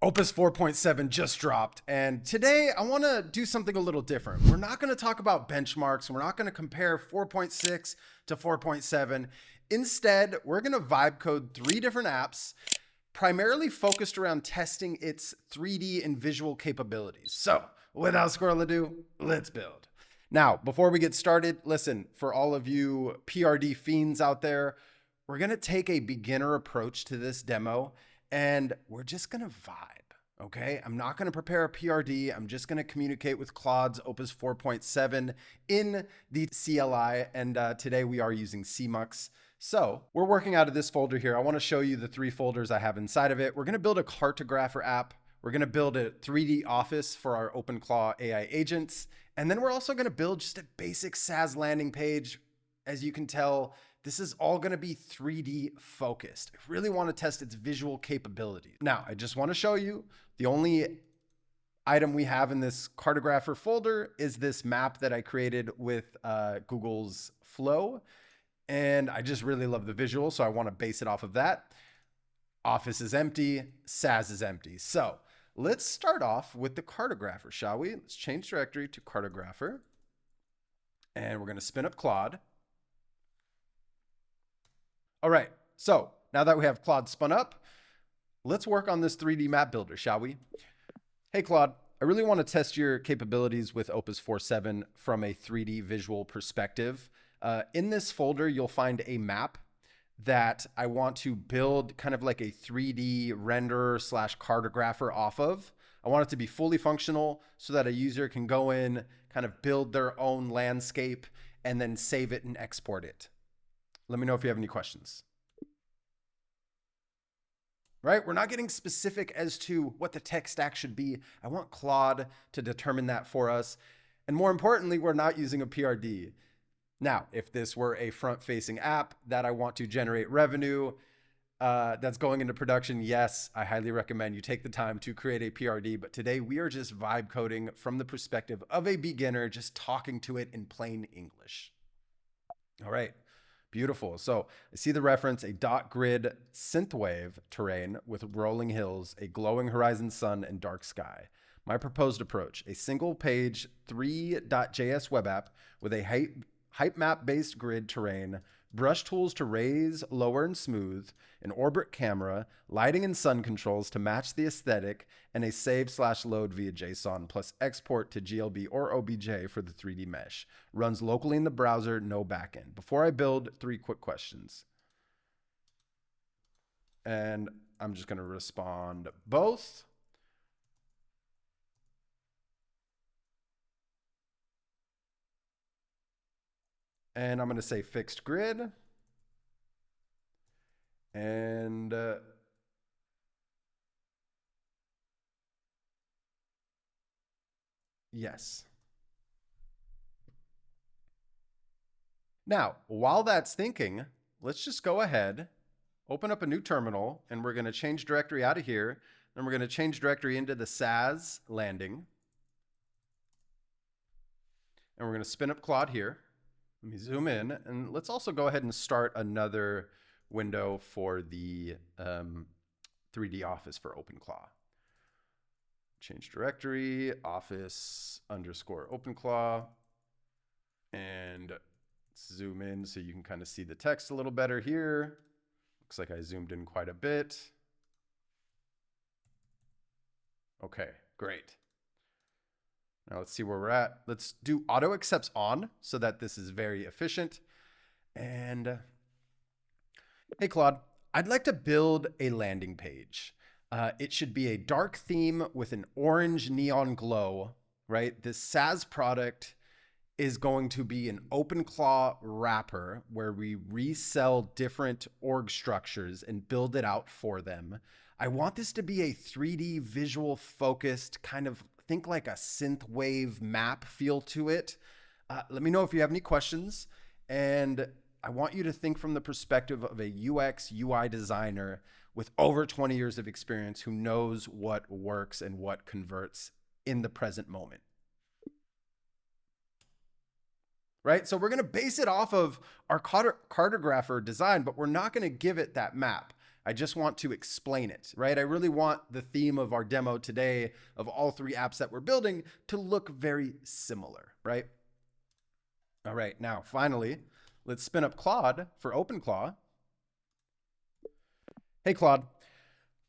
Opus 4.7 just dropped, and today I want to do something a little different. We're not going to talk about benchmarks, and we're not going to compare 4.6 to 4.7. Instead, we're going to vibe code 3 different apps, primarily focused around testing its 3D and visual capabilities. So, without further ado, let's build. Now, before we get started, listen, for all of you PRD fiends out there, we're going to take a beginner approach to this demo, and we're just going to vibe, okay? I'm not going to prepare a PRD. I'm just going to communicate with Claude's Opus 4.7 in the CLI, and today we are using CMux. So we're working out of this folder here. I want to show you the 3 folders I have inside of it. We're going to build a Cartographer app. We're going to build a 3D office for our OpenClaw AI agents. And then we're also going to build just a basic SaaS landing page. As you can tell, this is all going to be 3D focused. I really want to test its visual capabilities. Now, I just want to show you the only item we have in this Cartographer folder is this map that I created with Google's Flow. And I just really love the visual, so I want to base it off of that. Office is empty, SaaS is empty. So let's start off with the Cartographer, shall we? Let's change directory to Cartographer. And we're going to spin up Claude. All right, so now that we have Claude spun up, let's work on this 3D map builder, shall we? Hey, Claude, I really want to test your capabilities with Opus 4.7 from a 3D visual perspective. In this folder, you'll find a map that I want to build kind of like a 3D renderer / cartographer off of. I want it to be fully functional so that a user can go in, kind of build their own landscape, and then save it and export it. Let me know if you have any questions. Right? We're not getting specific as to what the tech stack should be. I want Claude to determine that for us. And more importantly, we're not using a PRD. Now, if this were a front-facing app that I want to generate revenue that's going into production, yes, I highly recommend you take the time to create a PRD. But today we are just vibe coding from the perspective of a beginner, just talking to it in plain English. All right. Beautiful. So I see the reference, a dot grid synthwave terrain with rolling hills, a glowing horizon sun, and dark sky. My proposed approach, a single page three.js web app with a height map based grid terrain, brush tools to raise, lower, and smooth, an orbit camera, lighting and sun controls to match the aesthetic, and a save/load via JSON plus export to GLB or OBJ for the 3D mesh. Runs locally in the browser, no backend. Before I build, 3 quick questions. And I'm just going to respond both. And I'm going to say fixed grid. And yes. Now, while that's thinking, let's just go ahead, open up a new terminal, and we're going to change directory out of here. Then we're going to change directory into the SaaS landing. And we're going to spin up Claude here. Let me zoom in, and let's also go ahead and start another window for the 3D office for OpenClaw. Change directory, office _ OpenClaw, and zoom in so you can kind of see the text a little better here. Looks like I zoomed in quite a bit. Okay, great. Now let's see where we're at. Let's do auto accepts on so that this is very efficient. And hey, Claude, I'd like to build a landing page. It should be a dark theme with an orange neon glow, right? This SaaS product is going to be an OpenClaw wrapper where we resell different org structures and build it out for them. I want this to be a 3D visual focused kind of, think like a synthwave map feel to it. Let me know if you have any questions. And I want you to think from the perspective of a UX UI designer with over 20 years of experience who knows what works and what converts in the present moment. Right? So we're going to base it off of our cartographer design, but we're not going to give it that map. I just want to explain it, right? I really want the theme of our demo today of all three apps that we're building to look very similar, right? All right, now finally, let's spin up Claude for OpenClaw. Hey, Claude,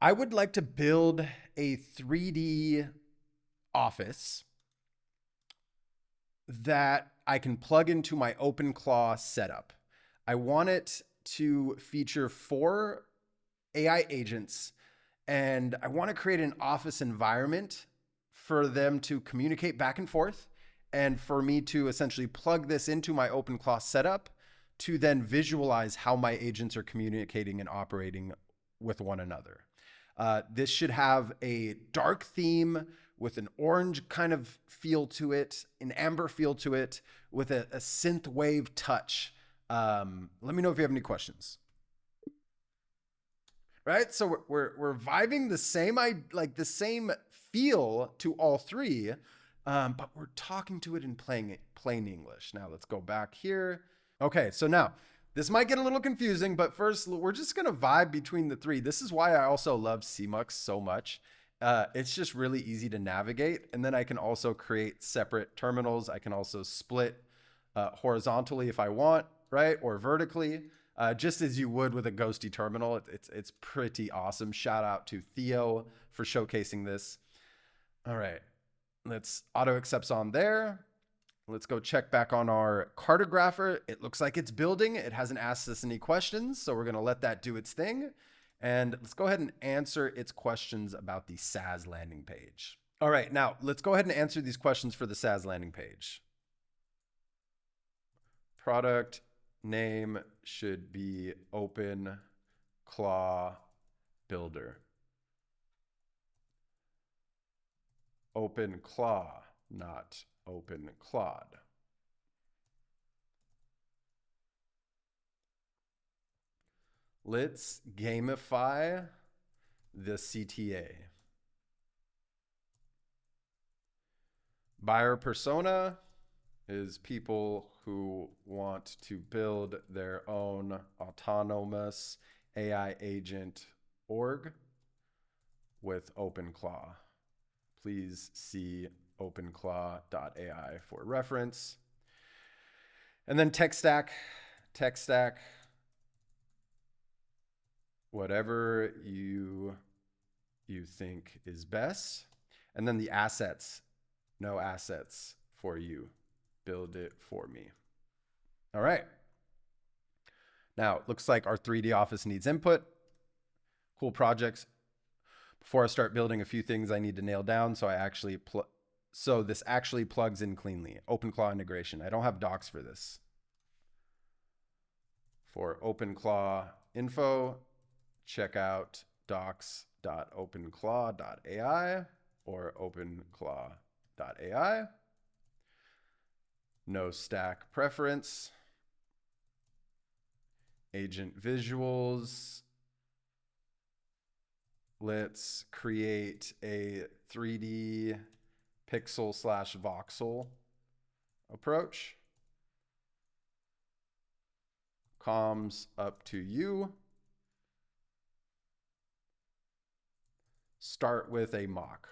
I would like to build a 3D office that I can plug into my OpenClaw setup. I want it to feature 4 AI agents, and I want to create an office environment for them to communicate back and forth, and for me to essentially plug this into my OpenClaw setup to then visualize how my agents are communicating and operating with one another. This should have a dark theme with an orange kind of feel to it, an amber feel to it, with a synth wave touch. Let me know if you have any questions. Right, so we're vibing the same, like the same feel to all three, but we're talking to it in plain English. Now let's go back here. Okay, so now this might get a little confusing, but first we're just gonna vibe between the three. This is why I also love CMux so much. It's just really easy to navigate, and then I can also create separate terminals. I can also split horizontally if I want, right, or vertically. Just as you would with a ghosty terminal. It's pretty awesome. Shout out to Theo for showcasing this. All right, let's auto accepts on there. Let's go check back on our cartographer. It looks like it's building. It hasn't asked us any questions, so we're gonna let that do its thing. And let's go ahead and answer its questions about the SaaS landing page. All right, now let's go ahead and answer these questions for the SaaS landing page. Product name should be OpenClaw Builder. OpenClaw, not OpenClaw. Let's gamify the CTA. Buyer persona is people who want to build their own autonomous AI agent org with OpenClaw. Please see openclaw.ai for reference. And then tech stack, whatever you think is best. And then the assets, no assets for you. Build it for me. All right. Now, it looks like our 3D office needs input. Cool projects. Before I start building, a few things I need to nail down. So this actually plugs in cleanly. OpenClaw integration. I don't have docs for this. For OpenClaw info, check out docs.openclaw.ai or openclaw.ai. No stack preference. Agent visuals. Let's create a 3D pixel/voxel approach. Comms up to you. Start with a mock.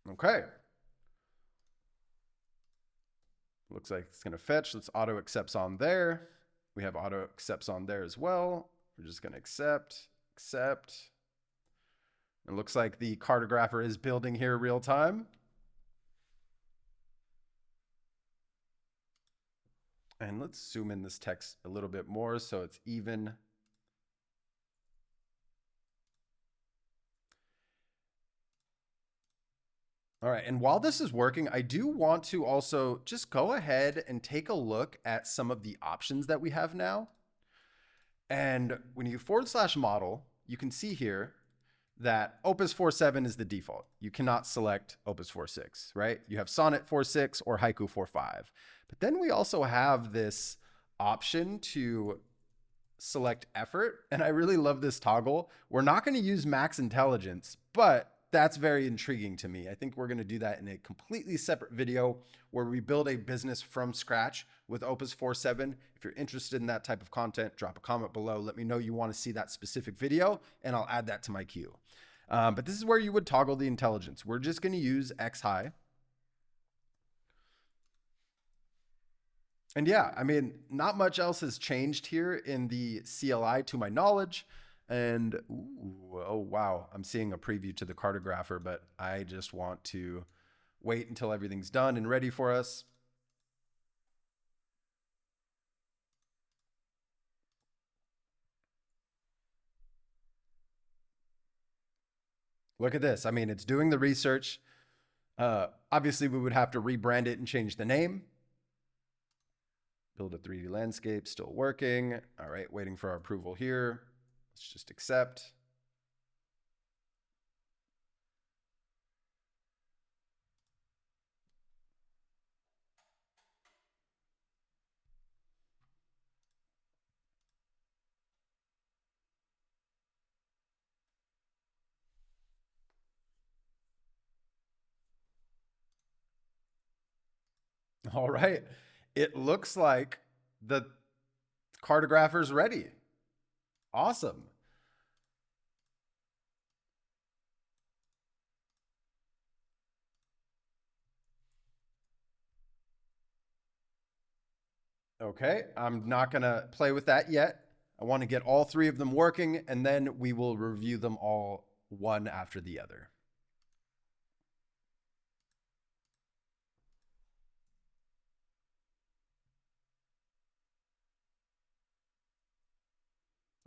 Okay. Looks like it's going to fetch. Let's auto accepts on there. We have auto accepts on there as well. We're just going to accept. It looks like the cartographer is building here real time. And let's zoom in this text a little bit more so it's even. All right, and while this is working, I do want to also just go ahead and take a look at some of the options that we have now. And when you /model, you can see here that Opus 4.7 is the default. You cannot select Opus 4.6, right? You have Sonnet 4.6 or Haiku 4.5. But then we also have this option to select effort. And I really love this toggle. We're not going to use max intelligence, but that's very intriguing to me. I think we're going to do that in a completely separate video where we build a business from scratch with Opus 4.7. If you're interested in that type of content, drop a comment below. Let me know you want to see that specific video, and I'll add that to my queue. But this is where you would toggle the intelligence. We're just going to use X high. And yeah, I mean, not much else has changed here in the CLI to my knowledge. And ooh, oh, wow, I'm seeing a preview to the Cartographer, but I just want to wait until everything's done and ready for us. Look at this. I mean, it's doing the research. Obviously, we would have to rebrand it and change the name. Build a 3D landscape, still working. All right, waiting for our approval here. Let's just accept. All right. It looks like the cartographer's ready. Awesome. Okay, I'm not going to play with that yet. I want to get all three of them working, and then we will review them all one after the other.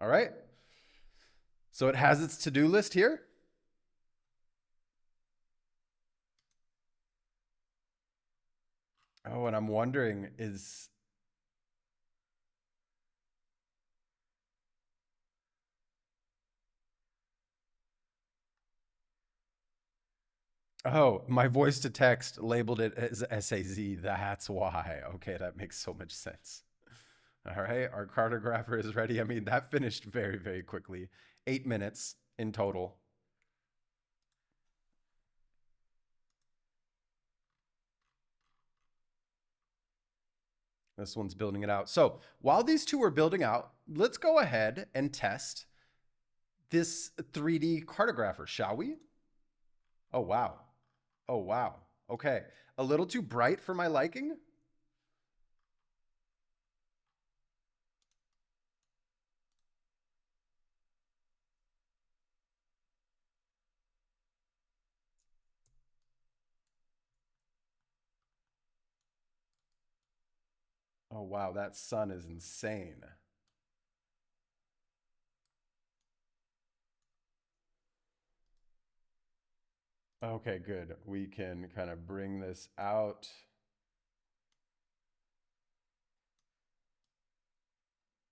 All right. So it has its to-do list here. Oh, and I'm wondering is... Oh, my voice to text labeled it as SAZ. That's why. Okay, that makes so much sense. All right, our cartographer is ready. I mean, that finished very, very quickly. 8 minutes in total. This one's building it out. So while these two are building out, let's go ahead and test this 3D cartographer, shall we? Oh, wow. Oh, wow. Okay. A little too bright for my liking. Oh, wow. That sun is insane. Okay, good. We can kind of bring this out.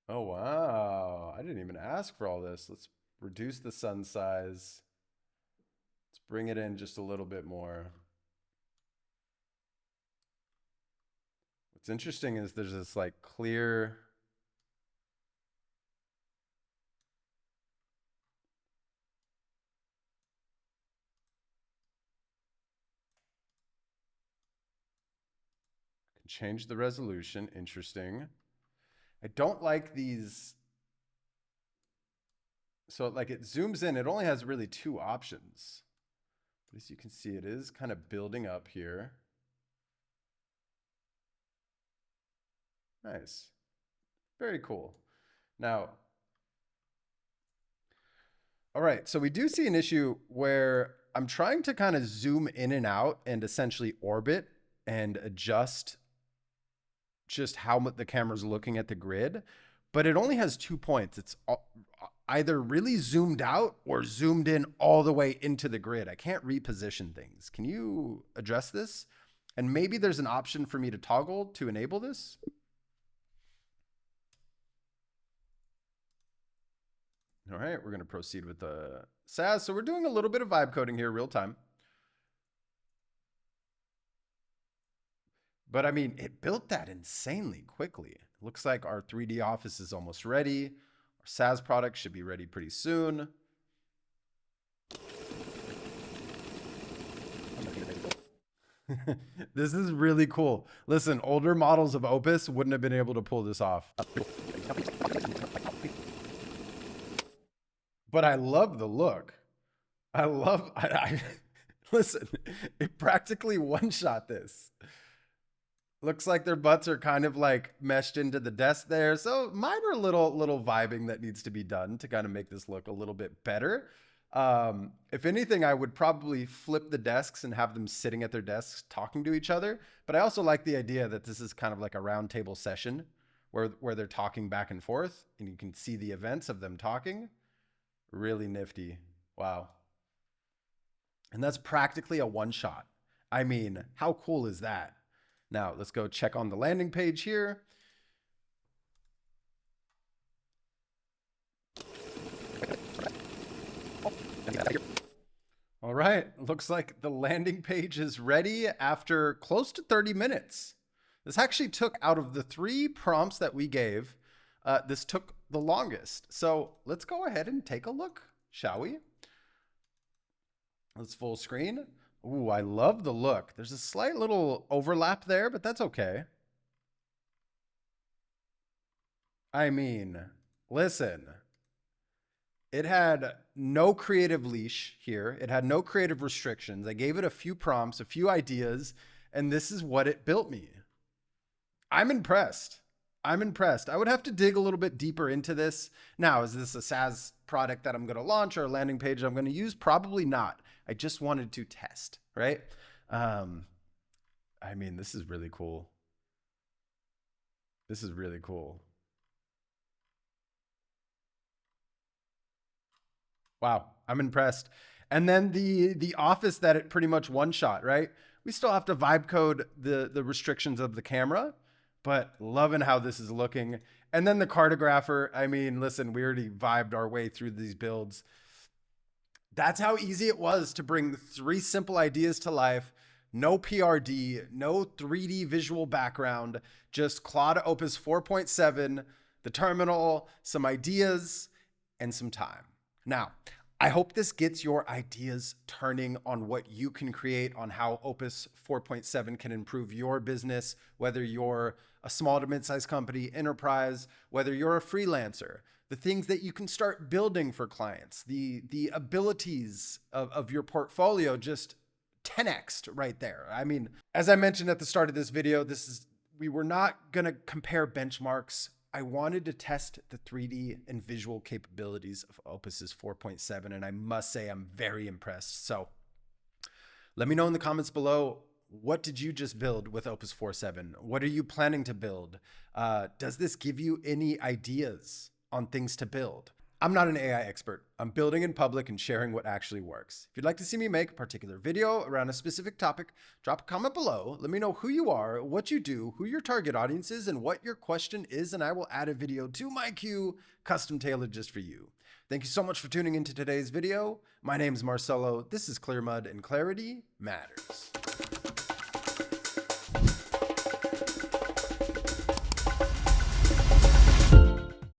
Oh, wow. I didn't even ask for all this. Let's reduce the sun size. Let's bring it in just a little bit more. What's interesting is there's this like clear... Change the resolution. Interesting. I don't like these. So like it zooms in, it only has really two options. But as you can see, it is kind of building up here. Nice. Very cool. Now, all right, so we do see an issue where I'm trying to kind of zoom in and out and essentially orbit and adjust just how the camera's looking at the grid, but it only has 2 points. It's either really zoomed out or zoomed in all the way into the grid. I can't reposition things. Can you address this? And maybe there's an option for me to toggle to enable this. All right, we're going to proceed with the SaaS. So we're doing a little bit of vibe coding here real time. But I mean, it built that insanely quickly. It looks like our 3D office is almost ready. Our SaaS product should be ready pretty soon. This is really cool. Listen, older models of Opus wouldn't have been able to pull this off. But I love the look. I listen, it practically one-shot this. Looks like their butts are kind of like meshed into the desk there. So minor little vibing that needs to be done to kind of make this look a little bit better. If anything, I would probably flip the desks and have them sitting at their desks talking to each other. But I also like the idea that this is kind of like a round table session where they're talking back and forth and you can see the events of them talking. Really nifty. Wow. And that's practically a one shot. I mean, how cool is that? Now let's go check on the landing page here. All right, looks like the landing page is ready after close to 30 minutes. This actually took, out of the 3 prompts that we gave, this took the longest. So let's go ahead and take a look, shall we? Let's full screen. Ooh, I love the look. There's a slight little overlap there, but that's okay. I mean, listen. It had no creative leash here. It had no creative restrictions. I gave it a few prompts, a few ideas, and this is what it built me. I'm impressed. I'm impressed. I would have to dig a little bit deeper into this. Now, is this a SaaS product that I'm going to launch or a landing page I'm going to use? Probably not. I just wanted to test, right? I mean, this is really cool. This is really cool. Wow, I'm impressed. And then the office that it pretty much one shot, right? We still have to vibe code the restrictions of the camera, but loving how this is looking. And then the cartographer, I mean, listen, we already vibed our way through these builds. That's how easy it was to bring 3 simple ideas to life. No PRD, no 3D visual background, just Claude Opus 4.7, the terminal, some ideas, and some time. Now, I hope this gets your ideas turning on what you can create, on how Opus 4.7 can improve your business, whether you're a small to mid-sized company, enterprise, whether you're a freelancer, the things that you can start building for clients, the abilities of your portfolio just 10x right there. I mean, as I mentioned at the start of this video, we were not going to compare benchmarks. I wanted to test the 3D and visual capabilities of Opus's 4.7, and I must say I'm very impressed. So let me know in the comments below, what did you just build with Opus 4.7? What are you planning to build? Does this give you any ideas on things to build? I'm not an AI expert. I'm building in public and sharing what actually works. If you'd like to see me make a particular video around a specific topic, drop a comment below. Let me know who you are, what you do, who your target audience is, and what your question is, and I will add a video to my queue, custom tailored just for you. Thank you so much for tuning into today's video. My name is Marcelo. This is Clearmud, and clarity matters.